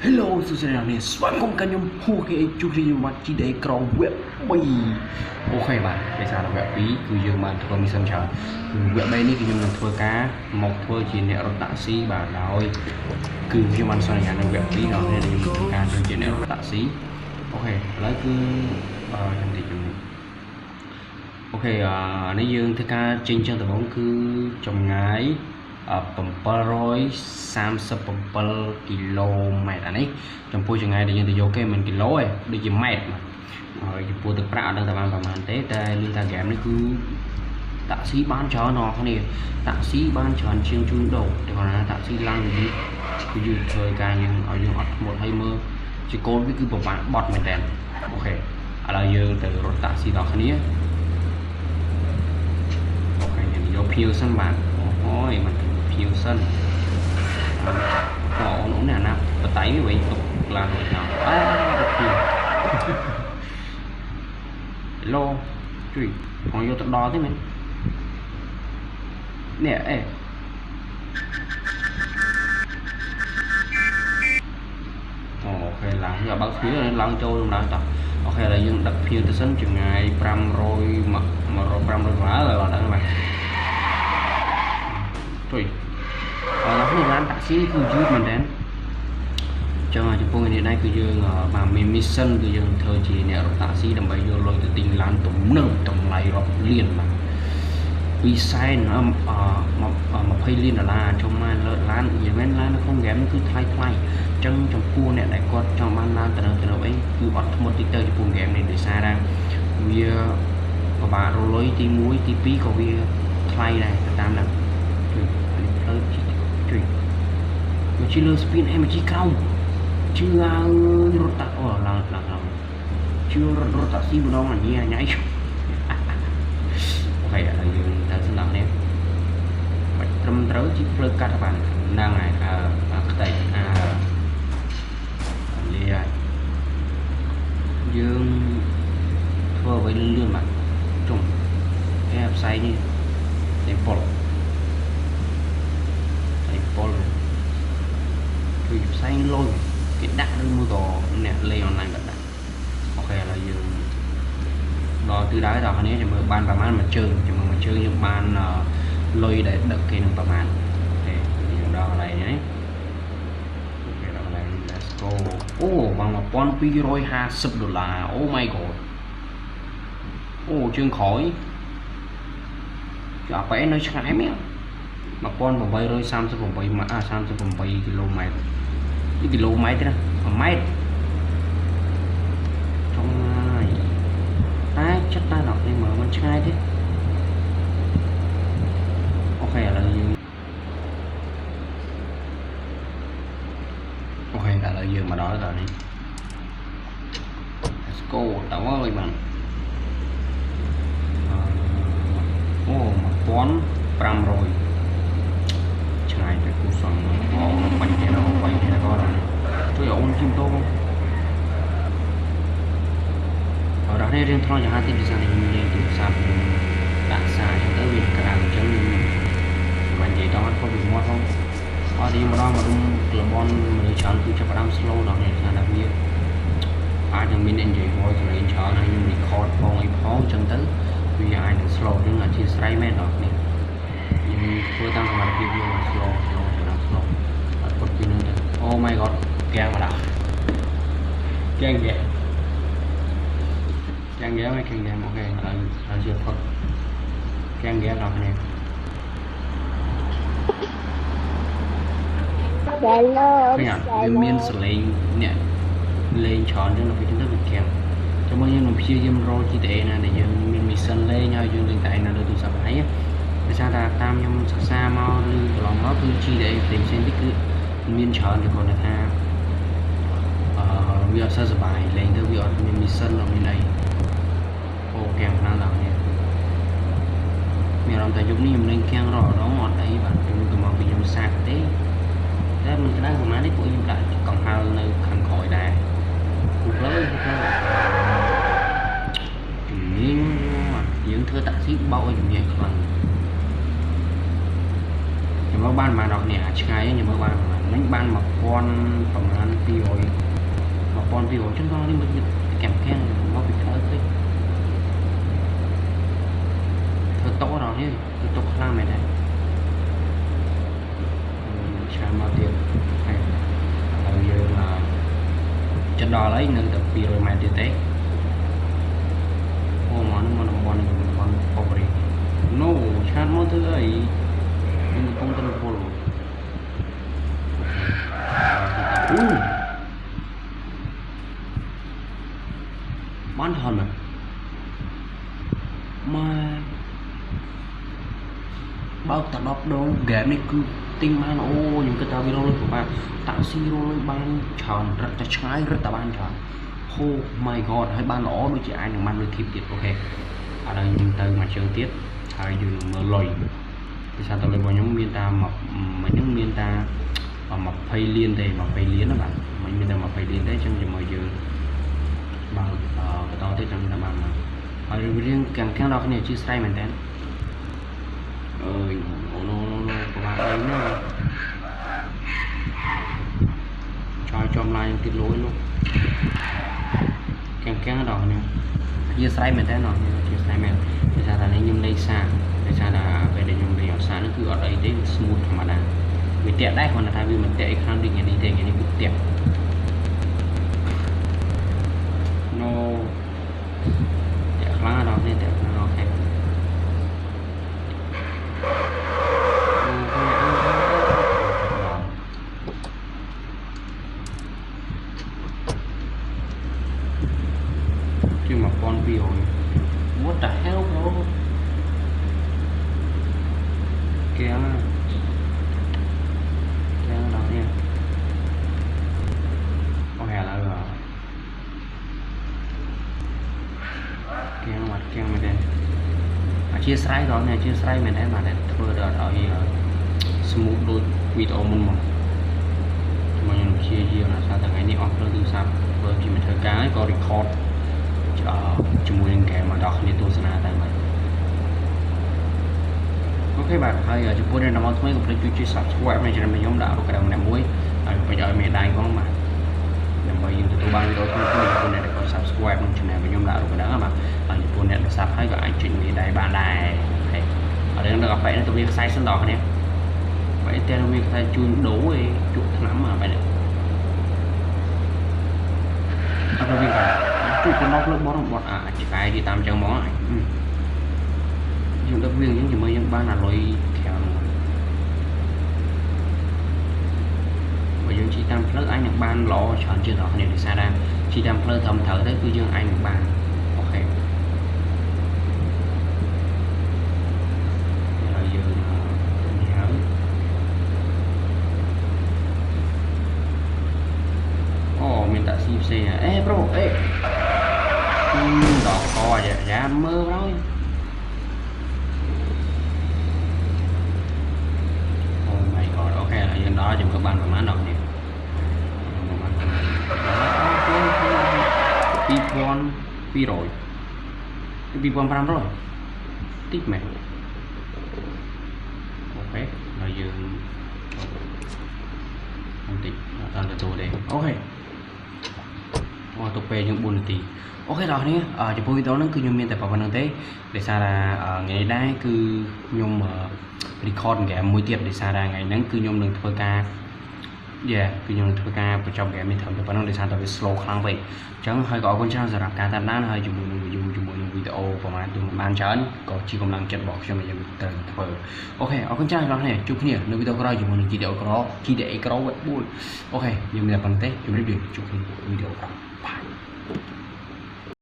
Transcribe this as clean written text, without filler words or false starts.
Hello សួស្តីអ្នកនាងស្វាគមន៍ខ្ញុំហួរគេជួបជុំមកជីដេក្រវគ្គ2អូខេបាទដោយសារវគ្គ2គឺយើងបានធ្វើ mission ច្រើនវគ្គ3នេះគឺខ្ញុំនឹងធ្វើការមកធ្វើជាអ្នករត់តាក់ស៊ីបាទដោយគឺខ្ញុំបានសន្យានៅវគ្គ2ដល់នេះខ្ញុំធ្វើការធ្វើជាអ្នករត់តាក់ស៊ីអូខេឥឡូវគឺខ្ញុំតិចអូខេនេះយើងធ្វើការចេញចឹងដំបូងគឺចម្ងាយ737 គីឡូម៉ែត្រអានេះចំពោះចម្ងាយដែលយើងទៅយកគេមិនគីឡូទេដូចជាម៉ែត្របាទហើយចំពោះទឹកប្រាក់អត់ដឹងថាបានប្រហែលទេតែលឿនថាហ្គេមនេះគឺតាក់ស៊ីបានច្រើនអស់គ្នាតាក់ស៊ីបានច្រើនជាងជួញដូរតែគាត់ថាតាក់ស៊ីឡើងវិញគឺយើងធ្វើការយើងឲ្យយើងអត់ធ្មត់ហើយមើលជាកូនវាគឺពិបាកបត់មែនតើអូខេឥឡូវយើងទៅរត់តាក់ស៊ីដល់គ្នាអូខេយើងយកភៀវសិនបាទអូយមិនភៀវសិនអូននេះអាណាបតៃនេះវិញទុកឡានទៅដល់ភៀវឡូជួយផងយកទៅដល់ទេមែននេះអេអូខេឡើងយកបើកភៀវឡើងចូលក្នុងដល់តោះអូខេឥឡូវយើងដឹកភៀវទៅសិនចម្ងាយ500ម៉ាល់ដល់ហ្នឹងបាទជួយដល់នេះឡានតាក់ស៊ីគឺយឺតមែនតើចឹងចំពោះនេះដែរគឺយើងបានមាន mission គឺយើងធ្វើជាអ្នករត់តាក់ស៊ីដើម្បីយកលុយទៅទិញឡានទំនើបតម្លៃរាប់លានបាទ220 លានដុល្លារចុះមកលើឡាននិយាយមែនឡាននៅក្នុងហ្គេមនេះគឺថ្លៃអញ្ចឹងចំពោះអ្នកដែលគាត់ចង់បានឡានទៅអីគឺអត់ធ្មត់តិចទៅចំពោះហ្គេមនេះដោយសារថាវាពិបាករលុយទី1ទី2ក៏វាថ្លៃដែរតាមហ្នឹងផ្លូវជួយមកជិះលើស្ពីនមកជិះក្រោមជឿរត់តាក់អូឡើងជឿរត់តាក់ស៊ីម្ដងអញអូខេឥឡូវយើងទៅស្ដាប់នេះបាច់ត្រឹមត្រូវជិះផ្លូវកាត់បានហ្នឹងហើយខ្ទេចលាយើងធ្វើអ្វីលឿនបាទចុងគេផ្សាយនេះតែពលគឺផ្សាយលុយគេដាក់ឬមួយក៏អ្នកលេងអនឡាញក៏ដាក់អូខេឥឡូវយើងដល់ទិសដៅដល់គ្នាចាំមើលបានប្រហែលមួយជើងចាំមើលមួយជើងយើងបានលុយដែលដឹកគេនឹងប្រហែលអូខេយើងដល់កន្លែងនេះអូខេដល់កន្លែង let's go អូបាន1250 ដុល្លារអូ my god អូជើងក្រោយចាប់ឯនៅឆ្ងាយមែន1838 គីឡូម៉ែត្រនេះគីឡូម៉ែត្រណា1ម៉ែត្រចុងហើយតែចិត្តតែដល់នេះមើលមិនឆ្ងាយទេអូខេឥឡូវយើងមកដល់នេះ let's go តើអើយបានអូ1500ឆ្ងាយទៅគូសងអូបាញ់គេដល់បាញ់គេដល់ជួយអូនជិះតោដល់នេះរៀងថ្លៃយ៉ាងណាទីភាសានេះយើងទូរស័ព្ទដាក់សារទៅវាក្រៅអញ្ចឹងមិននិយាយដល់គាត់ពីមាត់ផងអត់យើងម្ដងមកលំបនមនុស្សច្រើនគឺចាប់ផ្ដើម slow ដល់នេះថាវាអាចនឹងមាននិយាយ voice សម្លេងច្រើនហើយខ្ញុំ record ផងអីផងអញ្ចឹងទៅវាអាចនឹង slow នឹងអធិស្ឋានមែនដល់នេះយើងធ្វើតាមសមត្ថភាពយើង slow អត់ពុតពីនឹងទៅ Oh my god កៀងមកដល់កៀងមកអូខេហើយជាផុតកៀងដល់គ្នាវាមានសលេងអ្នកលេងច្រើនចឹងដល់ពេលទៅវាកៀងចាំមើលយើងនឹងព្យាយាមរក GTA ណាដែលយើងមាន mission លេងហើយយើងលេងតែឯណាលើទូរស័ព្ទឯងដោយសារថាតាមខ្ញុំសិក្សាមកឬកន្លងមកគឺ GTA ផ្សេងៗនេះគឺមានច្រើនតែគាត់ថាវាអត់សូវសុបាយលេងទៅវាអត់មាន mission អត់មានអីអូកៀងខ្លាំងដល់នេះមានអារម្មណ៍ថាយប់នេះខ្ញុំលេងកៀងរហូតដល់អត់អីបាទខ្ញុំទៅមកពីខ្ញុំសាកទេតែមិនក្តៅប្រហែលនេះពួកខ្ញុំដាក់កង្ហើលនៅខាងក្រោយដែរផ្លូវជំនាញយើងធ្វើតាក់ស៊ីបោកឲ្យជំនាញខ្លាំងខ្ញុំមើលបានប្រហែលដល់គ្នាឆ្ងាយខ្ញុំមើលបានប្រហែលនេះបាន1000ប្រហែល200 ពីរចឹងដល់នេះមិនកាំងមកពីក្រោយពេកធ្វើតោដល់នេះធ្វើតោខ្លាំងមែនទេឆ្នាំមកទៀតហើយយើងចិត្តដល់ហើយនៅតែ200 ម៉ែត្រទៀតទេអូមកនឹងមកតំបន់ប៉ូរី no ឆាតមកធ្វើអីខ្ញុំកំពុងទៅពលអូបានថនមកបើកត10 ដងហ្គេមនេះគឺទិញបានអូខ្ញុំគិតថាវារលុយពិបាកតាក់ស៊ីរលុយបានច្រើនរត់តែឆ្ងាយរត់តែបានច្រើនហូ my god ហើយបានល្អដូចជាអាចនឹងបានលុយធីបទៀតអូខេឥឡូវខ្ញុំទៅមកជើងទៀតហើយយើងនឹងមើលលុយពីសារតលុយរបស់ខ្ញុំមានតាមកខ្ញុំមានតា20 លានទេ20 លានណាបាទមិនមានតែ20 លានទេអញ្ចឹងជាមួយយើងបើបន្តទៀតចាំតាមបានហើយរឿងកាំងដល់គ្នាជាស្រ័យមែនតើអើយអូណូប្រហែលអីណាចំឡាយទៀតលុយលោកកាំងដល់គ្នាជាស្រ័យមែនតើជាស្រ័យមែនដោយសារតែខ្ញុំលេងសាដោយសារតែពេលដែលខ្ញុំលេងអត់សានេះគឺអត់អីទេ smooth ធម្មតាវាតាក់ដែរគ្រាន់តែថាវាមិនតាក់អីខ្លាំងដូចថ្ងៃនេះទេថ្ងៃនេះគឺតាក់ no តាក់ខ្លាំងដល់នេះតាក់ខ្លាំងអូខេជា1200 what the hell bro គេដល់នេះអូហែឡើយគេមកមែនទេអធិស្ឋានដល់នេះអធិស្ឋានមែនទេបាទធ្វើដល់ឲ្យ smooth ដូចវីដេអូមុនមកខ្ញុំព្យាយាមណាថាថ្ងៃនេះអស់លើទូរស័ព្ទធ្វើជាមិនធ្វើការក៏ record ជាមួយនឹងហ្គេមមកដល់គ្នាទស្សនាតែបាទអូខេបាទហើយចំពោះអ្នកនរថ្មីកុំភ្លេចជួយ subscribe នៅ channel ខ្ញុំដាក់រូបក្រៅម្នាក់មួយហើយបញ្ចូលឲ្យមេដៃផងបាទដើម្បីយើងទទួលបានវីដេអូថ្មីៗចំពោះអ្នកដែលកด subscribe ក្នុង channel ខ្ញុំដាក់រូបក្រៅបាទហើយចំពោះអ្នកដែល sub ហើយក៏អាចចុចមេដៃបានដែរអូខេអរគុណដល់កាហ្វេនេះទៅវាខ្សែសិនដល់គ្នាបើតែវាខ្សែជូនដូរឯងជក់ថ្នាំបាទបាទអត់ទៅវិញបាទជួយទៅមកលើបត់អាចឆ្កែទីតាមចឹងហ្មងយើងដឹកវាអញ្ចឹងជាមួយយើងបានអាលុយក្រៅបើយើងជិះតាមផ្លូវអាចនឹងបានល្អច្រើនជាងអ្នកគ្នាដោយសារថាជិះតាមផ្លូវត្រឹមត្រូវទៅគឺយើងអាចនឹងបានអូខេហើយយើងនេះហើយអូមានតាក់ស៊ីផ្សេងអេប្រូអេដល់កយ៉ាមើលហើយអូ my god អូខេហើយយើងដល់យើងក៏បានប្រហែលដល់នេះ2200 2500តិចមែនអូខេហើយយើងបន្តិចអត់ទទួលទេអូខេមកទៅពេលយើង4 នាទីអូខេដល់នេះចំពោះវីដេអូហ្នឹងគឺខ្ញុំមានតែប៉ុណ្្នឹងទេដោយសារថាថ្ងៃនេះដែរគឺខ្ញុំ record ហ្គេមមួយទៀតដោយសារថាថ្ងៃហ្នឹងគឺខ្ញុំនឹងធ្វើការគឺខ្ញុំនឹងធ្វើការបញ្ចប់ហ្គេមនេះត្រឹមតែប៉ុណ្្នឹងដោយសារតែវា slow ខ្លាំងពេកអញ្ចឹងហើយក៏អរគុណច្រើនសម្រាប់ការតាមដានហើយជាមួយនឹង view ជាមួយនឹងវីដេអូប្រហែលបានច្រើនក៏ជាកម្លាំងចិត្តរបស់ខ្ញុំដែលយើងត្រូវធ្វើអូខេអរគុណច្រើនដល់នេះជួបគ្នានៅវីដេអូក្រោយជាមួយនឹង GDA ក្រ 4អូខេយើងមានតែប៉ុណ្្នឹងទេជម្រាបលាជួបគ្នាវីដេអូក្រោយបាយ